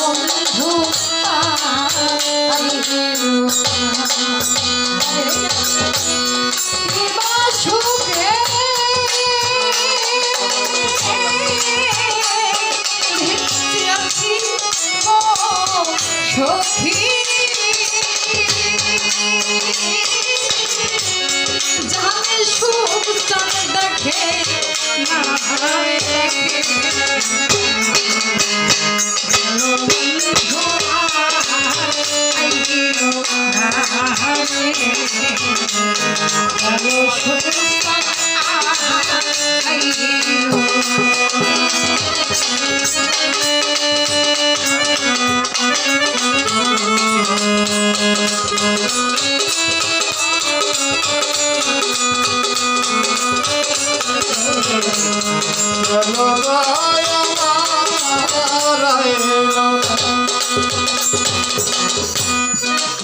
বন্ধু সুখে সখী জানে সুখ চান দেখে না দেখে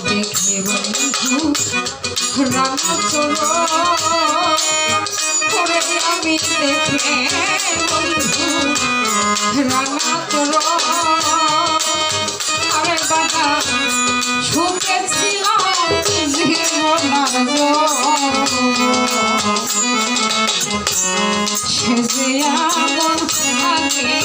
দেখে বন্ধু রানা চলো করে আমি দেখে বন্ধু রানা চলো আরে বাবা সুখে ছিলাম জীবনার সে যে আমার আগে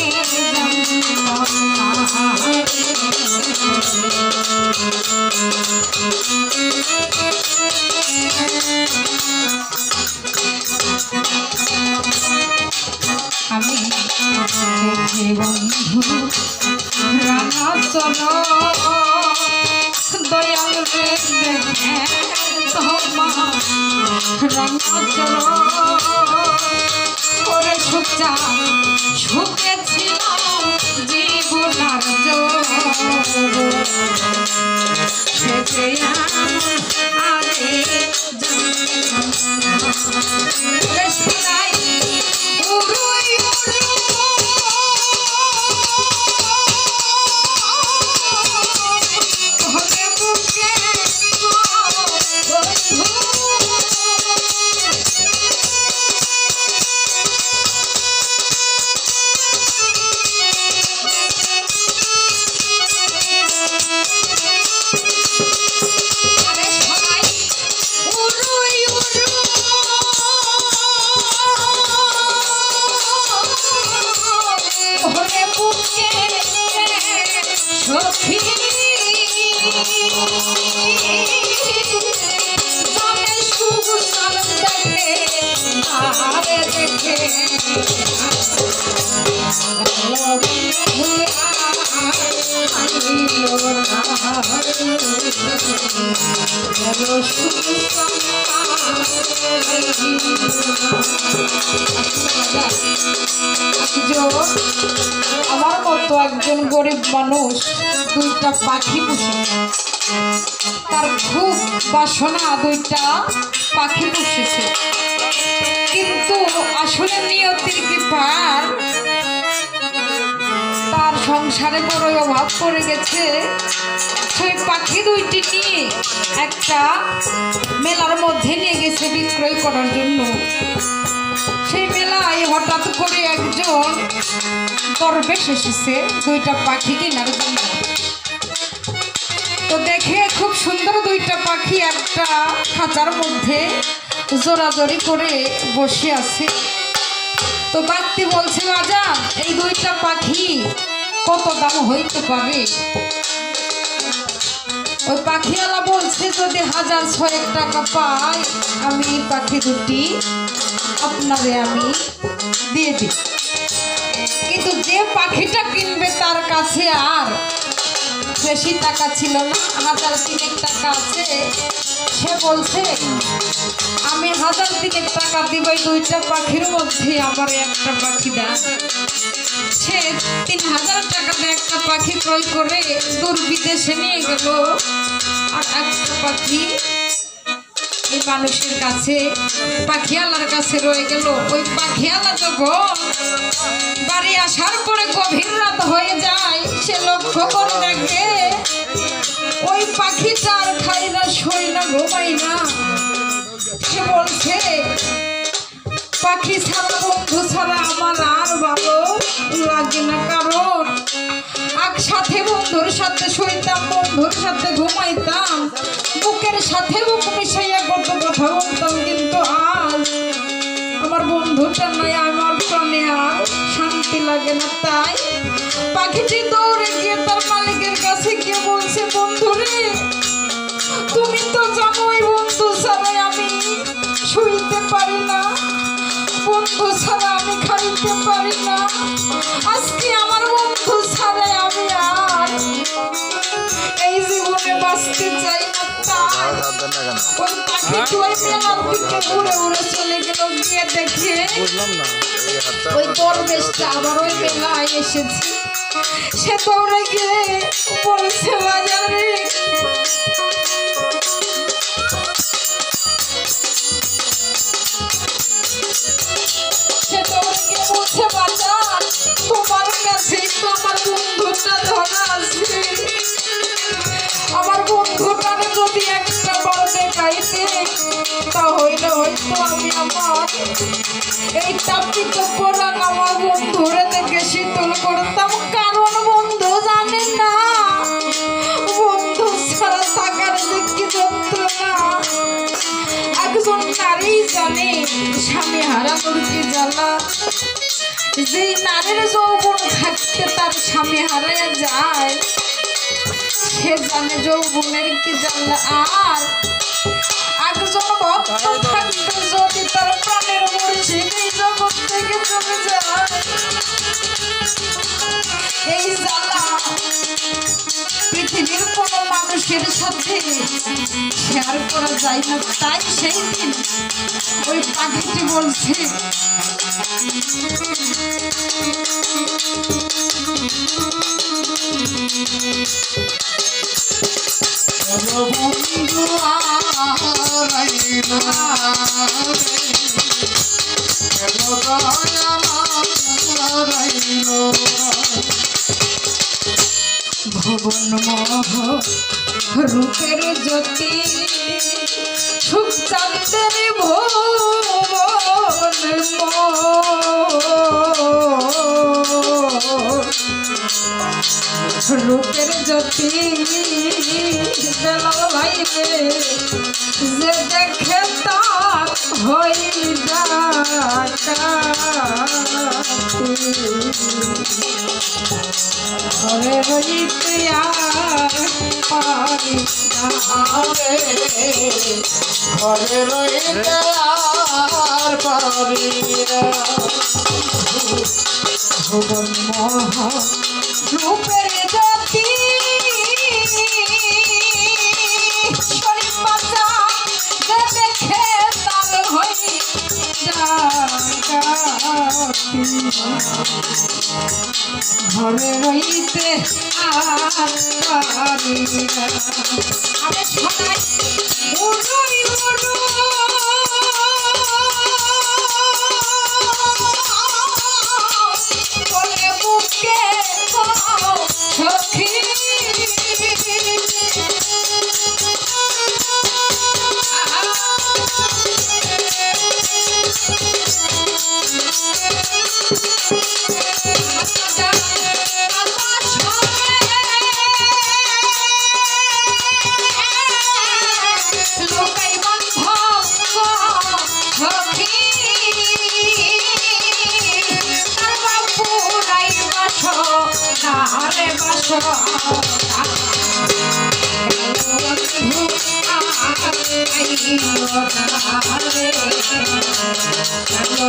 আমি দেখে বন্ধু রানা চলো দয়াল রে দেখে তোমার রানা চলো করে সুখা সুখে ছিলাম জীবনার সে আরে সখী জানে সুখ চাল দেখে আরে দেখে আমার মতো একজন গরিব মানুষ দুইটা পাখি পুষে, তার খুব বাসনা দুইটা পাখি পুষেছে, কিন্তু আসলে নিয়তির কি পার তার সংসারে বড়ই অভাব পড়ে গেছে। সেই পাখি দুইটি নিয়ে একটা মেলার মধ্যে নিয়ে গেছে বিক্রয় করার জন্য। সেই মেলায় হঠাৎ করে একজন দরবেশ এসেছে দুইটা পাখি কেনার জন্য। তো দেখে খুব সুন্দর দুইটা পাখি একটা খাঁচার মধ্যে জোরাজোরি করে বসে আছে। তো ব্যক্তি বলছে, রাজা এই দুইটা পাখি কত দাম হইতে পারে? ওই পাখিওয়ালা বলছে, যদি 1006 টাকা পাই আমি পাখি দুটি আপনারে আমি দিয়ে দিই। কিন্তু যে পাখিটা কিনবে তার কাছে আর বেশি টাকা ছিল না, 1003 টাকা আছে। সে বলছে, আমি 1003 টাকা দিব এই দুইটা পাখির মধ্যে আমার একটা পাখি দেন। সে 3000 টাকা দিয়ে একটা পাখি ক্রয় করে দূর বিদেশে নিয়ে গেল। আর একটা পাখি এই মানুষের কাছে, পাখিয়ালার কাছে রয়ে গেল। ওই পাখিয়ালা যখন বাড়ি আসার পরে গভীর রাত হয়ে যায়, সে লক্ষ্য করে দেখে ওই পাখিটা আর খাই না, শোয় না, ঘুমাই না। সে বলছে, পাখি ছাড়া বন্ধু ছাড়া আমার আর ভালো লাগে না, কারণ একসাথে বন্ধুর সাথে শুইতাম, বন্ধুর সাথে ঘুমাইতাম, বুকের সাথে বুক মিশাইয়া কত কথা বলতাম, কিন্তু আজ আমার বন্ধুটা নাই, আমার প্রাণে আর শান্তি লাগে না। তাই পাখিটি দৌড়ে গিয়ে তার মালিকের কাছে গিয়ে বলছে, বন্ধুরে তুমি তো জানোই বন্ধু ছাড়াই আমি শুইতে পারি না, বন্ধু ছাড়া আমি খাইতে পারি না, আজকে আমার বন্ধু ছাড়াই আমি আর এই জীবনে বাঁচতে চাই না। তাই ওই পাখিটি ওই মেলার দিকে উড়ে উড়ে চলে গেল, গিয়ে দেখে ওই দরবেশটা আবার ওই মেলায় এসেছে। সে দৌড়ে গিয়ে বলছে, বাজারে সে দৌড়ে গিয়ে বলছে, বাজার তোমার কাছে তো আমার বন্ধুটা ধরা আছে, আমার বন্ধুটারে যদি একটা বার দেখাইতে তাহলে হয়তো আমি আমার এই তাপিত পরাণ আমার বন্ধুরে দেখে শীতল করতাম। কারণ বন্ধু জানে না বন্ধু ছাড়া থাকার যে কি যন্ত্রণা, একজন নারী জানে স্বামী হারানোর কি জ্বালা, যেই নারীর যৌবন থাকতে তার স্বামী হারাইয়া যায় সে জানে যৌবনের কি জ্বালা। আর একজন ভক্ত থাকতে যদি তার প্রাণের মুর্শিদ এই জগৎ থেকে চলে যায়, এই জ্বালা পৃথিবীর কোনো মানুষের সাথে শেয়ার করা যায় না। তাই সেই দিন ওই পাখিটি বলছে, বন্ধু ভুবন মোহ রূপের জ্যোতি সুখ চাঁদের ভুবন রূপের জ্যোতি বেলাল ভাইবে যে দেখে তার হই ঘরে রইতে আর পারি না, ঘরে রইতে আর পারি না, ভুবন মোহ রূপের জ্যোতি শরীর বাঁচা যে দেখে তার হই ঘরে রইতে আর পারি না। আমি সবাই উড়ুই উড়ু বলে বুকে সখী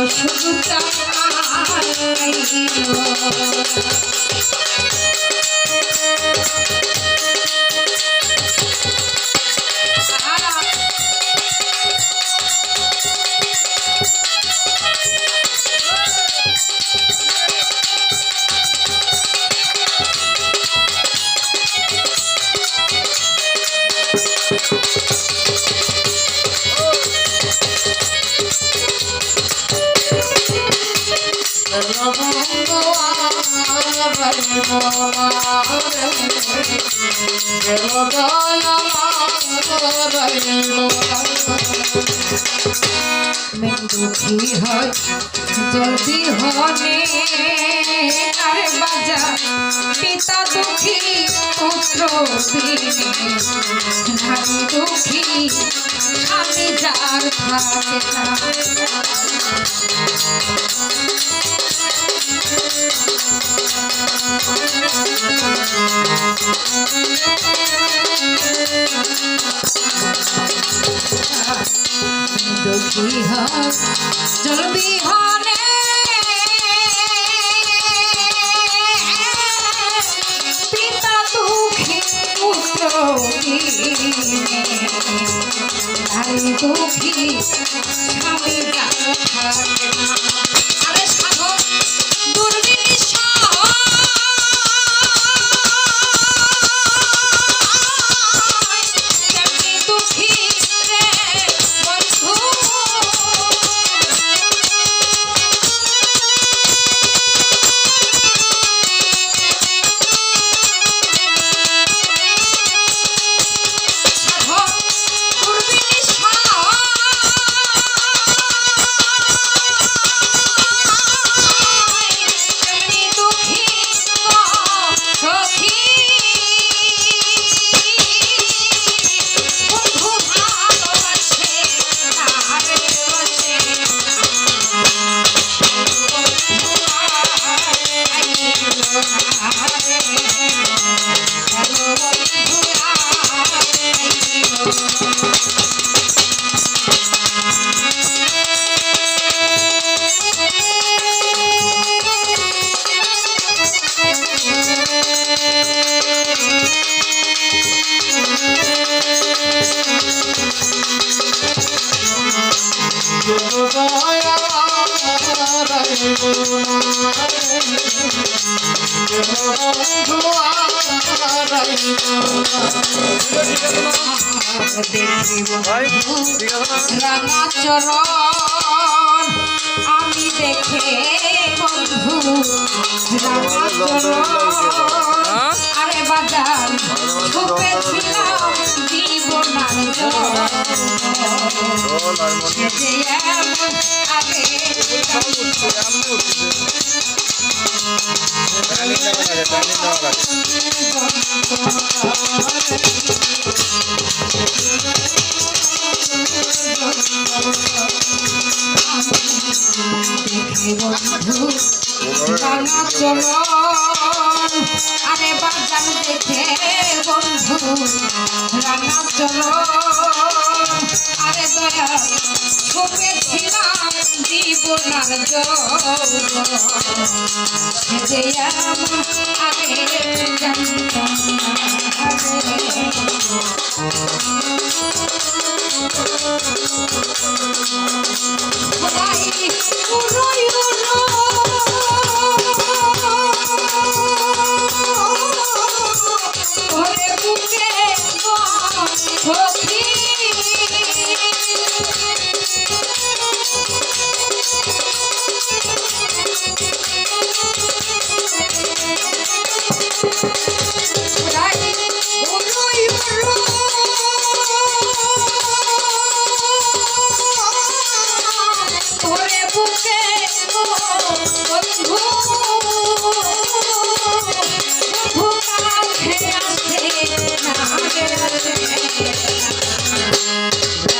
শুধু দুঃখী হয় জলদি হনে আর বাজা পিতা দুঃখী পুত্র নারী দুঃখী স্বামী যার থাকে না দুঃখী হয় জলদি হনে পিতা দুঃখী পুত্র নারী দুঃখী স্বামী আরে সাধক রাঙা চরণ আমি দেখে বন্ধু রাঙা চরণ আরে বাজার ছুপেছিলাম জীবনার আগে রাঙা চলন আরে বাজান দেখে বন্ধু রাঙা চলন আরে দয়া ছুপেছিলাম জীবনার যে আগে জানতাম